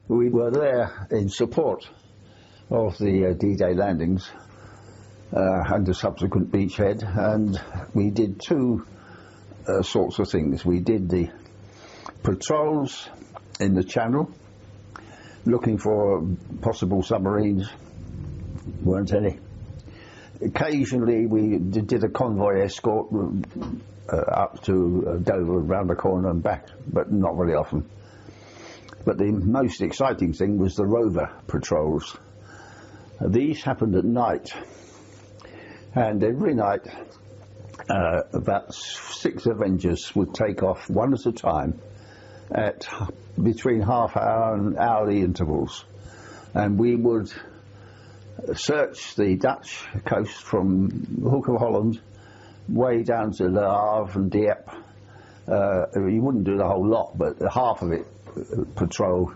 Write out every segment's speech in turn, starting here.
We were there in support of the D-Day landings and the subsequent beachhead, and we did two sorts of things. We did the patrols in the channel, looking for possible submarines. Weren't any. Occasionally we did a convoy escort up to Dover, round the corner and back, but not very often. But the most exciting thing was the Rover patrols. These happened at night, and every night about 6 Avengers would take off one at a time at between half-hour and hourly intervals, and we would search the Dutch coast from Hook of Holland way down to Havre and Dieppe. You wouldn't do the whole lot, but half of it patrol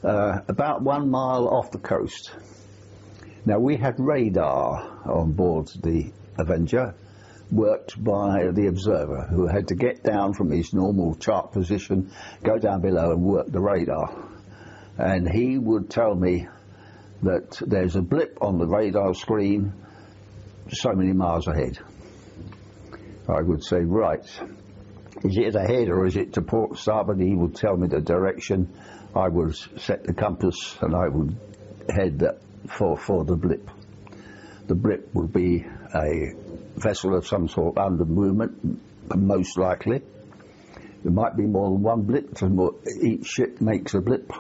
about 1 mile off the coast. Now we had radar on board the Avenger, worked by the observer, who had to get down from his normal chart position, go down below and work the radar. And he would tell me that there's a blip on the radar screen so many miles ahead. I would say, right, is it ahead or is it to port starboard? He would tell me the direction. I would set the compass and I would head for the blip. The blip would be a vessel of some sort under movement, most likely. There might be more than one blip, so each ship makes a blip.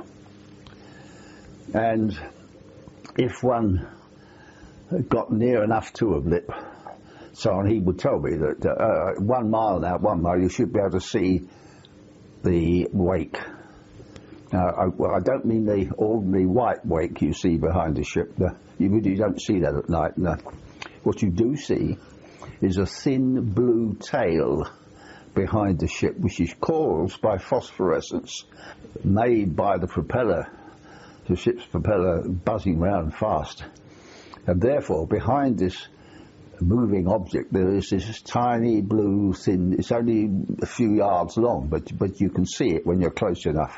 And if one got near enough to a blip, so on, he would tell me that 1 mile now, 1 mile, you should be able to see the wake. Now, I don't mean the ordinary white wake you see behind the ship. You don't see that at night. No. What you do see is a thin blue tail behind the ship, which is caused by phosphorescence made by the propeller, the ship's propeller buzzing round fast. And therefore, behind this moving object, there is this tiny blue thin, it's only a few yards long, but you can see it when you're close enough.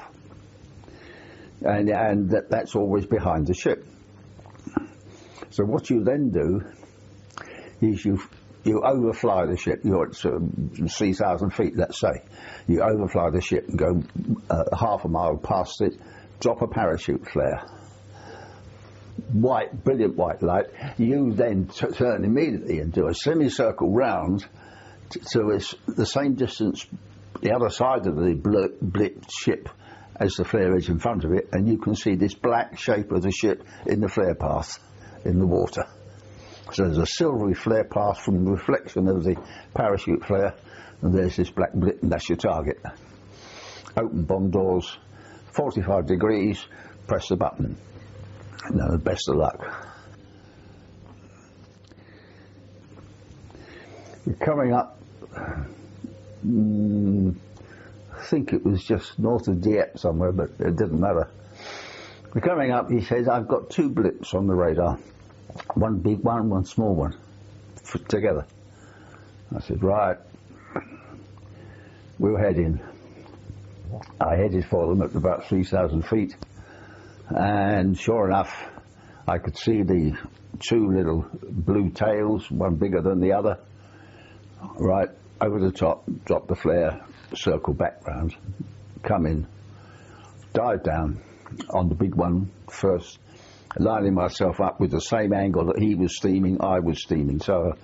And that's always behind the ship. So what you then do is you overfly the ship. You're at 3,000 feet, let's say. You overfly the ship and go half a mile past it, drop a parachute flare. White, brilliant white light. You then turn immediately and do a semicircle round so it's the same distance the other side of the blip ship as the flare is in front of it, and you can see this black shape of the ship in the flare path in the water. So there's a silvery flare path from the reflection of the parachute flare, and there's this black blip, and that's your target. Open bomb doors, 45 degrees, press the button. No, best of luck. We're coming up, I think it was just north of Dieppe somewhere, but it didn't matter. We're coming up, he says, I've got 2 blips on the radar. One big one, one small one, together. I said, right. We'll head in. I headed for them at about 3,000 feet. And sure enough, I could see the 2 little blue tails, one bigger than the other, right over the top, drop the flare, circle back round, come in, dive down on the big one first, lining myself up with the same angle that he was steaming, I was steaming, so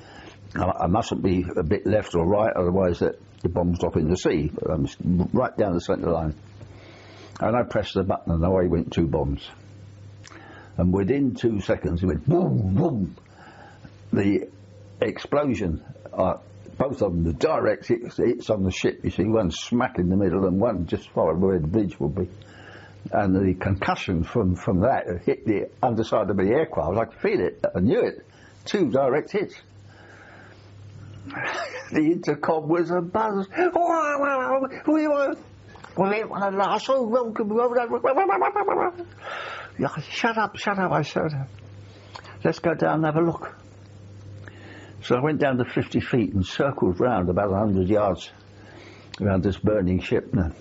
I mustn't be a bit left or right, otherwise the bomb's drop in the sea. I'm right down the centre line. And I pressed the button and away went 2 bombs. And within 2 seconds it went boom, boom. The explosion, both of them, the direct hits on the ship, you see, one smack in the middle and one just forward where the bridge would be. And the concussion from that hit the underside of the aircraft. I could feel it, I knew it. 2 direct hits. The intercom was a buzz. Shut up, I said. Let's go down and have a look. So I went down to 50 feet and circled round about 100 yards around this burning ship. And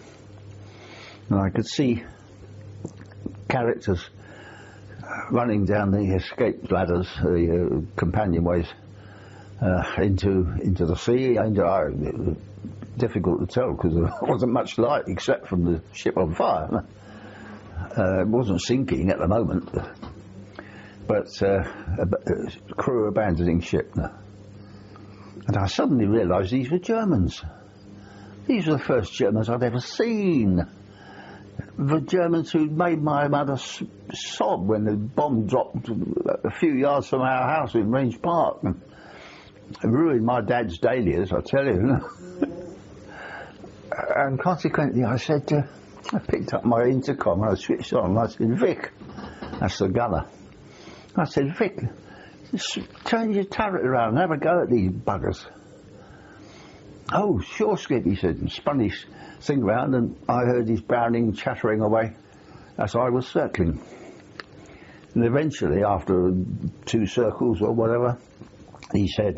I could see characters running down the escape ladders, the companionways, into the sea. And it was difficult to tell because there wasn't much light except from the ship on fire. It wasn't sinking at the moment, but crew abandoning ship. And I suddenly realised these were Germans. These were the first Germans I'd ever seen. The Germans who made my mother sob when the bomb dropped a few yards from our house in Range Park. And it ruined my dad's dahlias, I tell you. And consequently, I said, I picked up my intercom and I switched on and I said, Vic, that's the gunner. I said, Vic, just turn your turret around and have a go at these buggers. Oh, sure, Skip, he said, and spun his thing round, and I heard his Browning chattering away as I was circling. And eventually, after 2 circles or whatever, he said,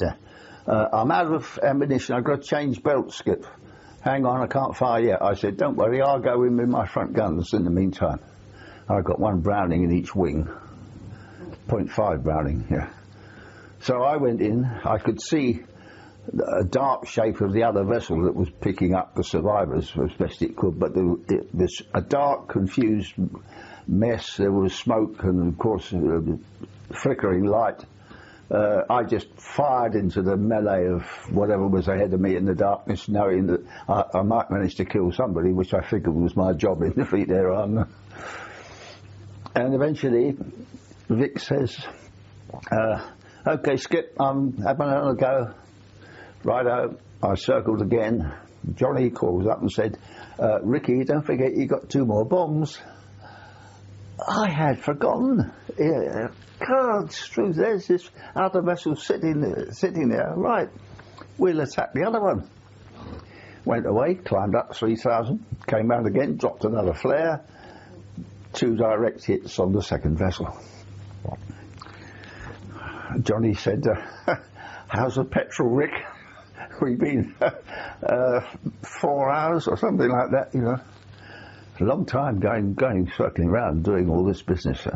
I'm out of ammunition, I've got to change belts, Skip. Hang on, I can't fire yet. I said, don't worry, I'll go in with my front guns in the meantime. I've got 1 Browning in each wing. 0.5 Browning, yeah. So I went in, I could see a dark shape of the other vessel that was picking up the survivors as best it could, but it was a dark, confused mess. There was smoke and, of course, flickering light. I just fired into the melee of whatever was ahead of me in the darkness, knowing that I might manage to kill somebody, which I figured was my job in the Fleet Air Arm. And eventually, Vic says, OK, Skip, I'm having another go. Righto, I circled again. Johnny calls up and said, Ricky, don't forget you got 2 more bombs. I had forgotten. Yeah, God's truth, there's this other vessel sitting there. Right, we'll attack the other one. Went away, climbed up 3,000, came round again, dropped another flare. 2 direct hits on the second vessel. Johnny said, how's the petrol, Rick? We've been 4 hours or something like that, you know. A long time going circling around doing all this business.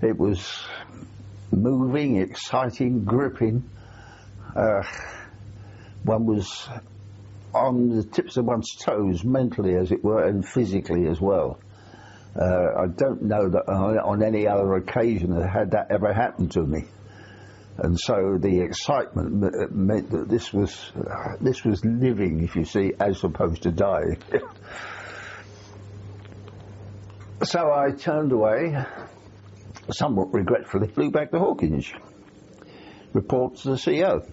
It was moving, exciting, gripping. One was on the tips of one's toes, mentally as it were, and physically as well. I don't know that on any other occasion had that ever happened to me. And so the excitement meant that this was living, if you see, as opposed to dying. So I turned away, somewhat regretfully, flew back to Hawkinge. Report to the CO.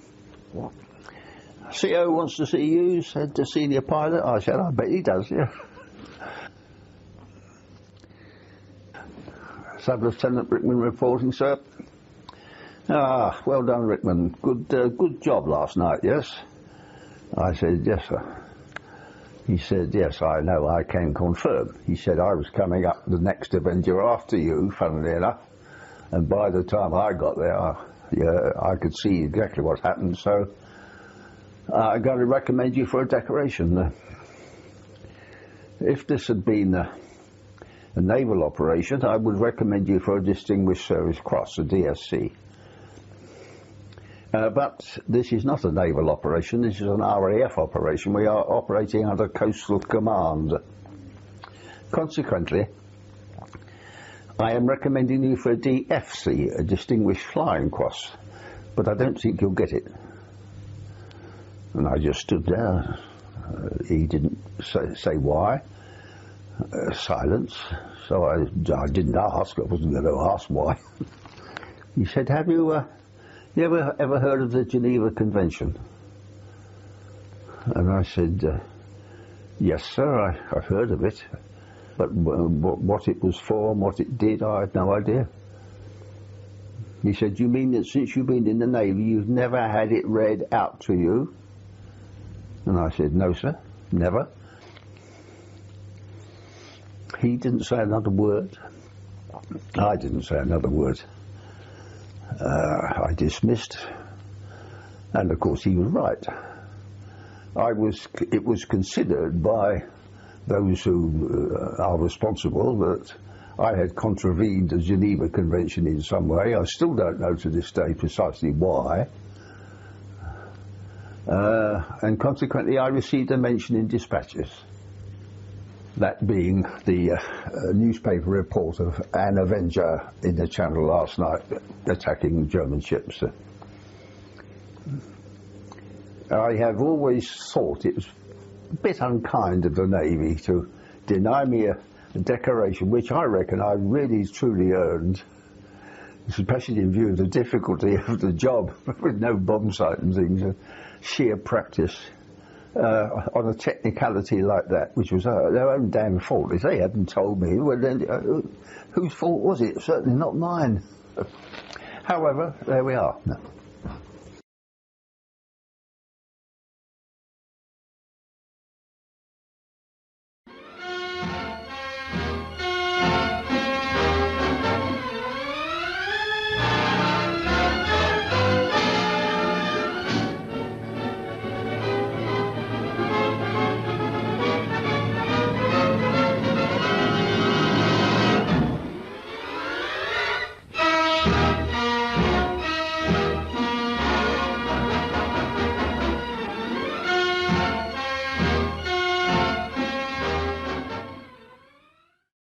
CO wants to see you, said the senior pilot. I said, I bet he does, yeah. Sub-Lieutenant Rickman reporting, sir. Ah, well done, Rickman. Good job last night, yes? I said, yes, sir. He said, yes, I know, I can confirm. He said, I was coming up the next Avenger after you, funnily enough, and by the time I got there, I could see exactly what happened, so I'm going to recommend you for a decoration. If this had been a naval operation, I would recommend you for a Distinguished Service Cross, a DSC. But this is not a naval operation, this is an RAF operation. We are operating under Coastal Command. Consequently, I am recommending you for a DFC, a Distinguished Flying Cross, but I don't think you'll get it. And I just stood there. He didn't say why. Silence. So I didn't ask. I wasn't going to ask why. He said, have you ever heard of the Geneva Convention? And I said, yes, sir, I've heard of it. But what it was for and what it did, I had no idea. He said, you mean that since you've been in the Navy, you've never had it read out to you? And I said, no, sir, never. He didn't say another word. I didn't say another word. I dismissed, and of course he was right. It was considered by those who are responsible that I had contravened the Geneva Convention in some way. I still don't know to this day precisely why. And consequently I received a mention in dispatches. That being the newspaper report of an Avenger in the Channel last night attacking German ships. I have always thought it was a bit unkind of the Navy to deny me a decoration which I reckon I really truly earned, especially in view of the difficulty of the job with no bomb sight and things, sheer practice. On a technicality like that, which was their own damn fault. If they hadn't told me, well, then, whose fault was it? Certainly not mine. However, there we are.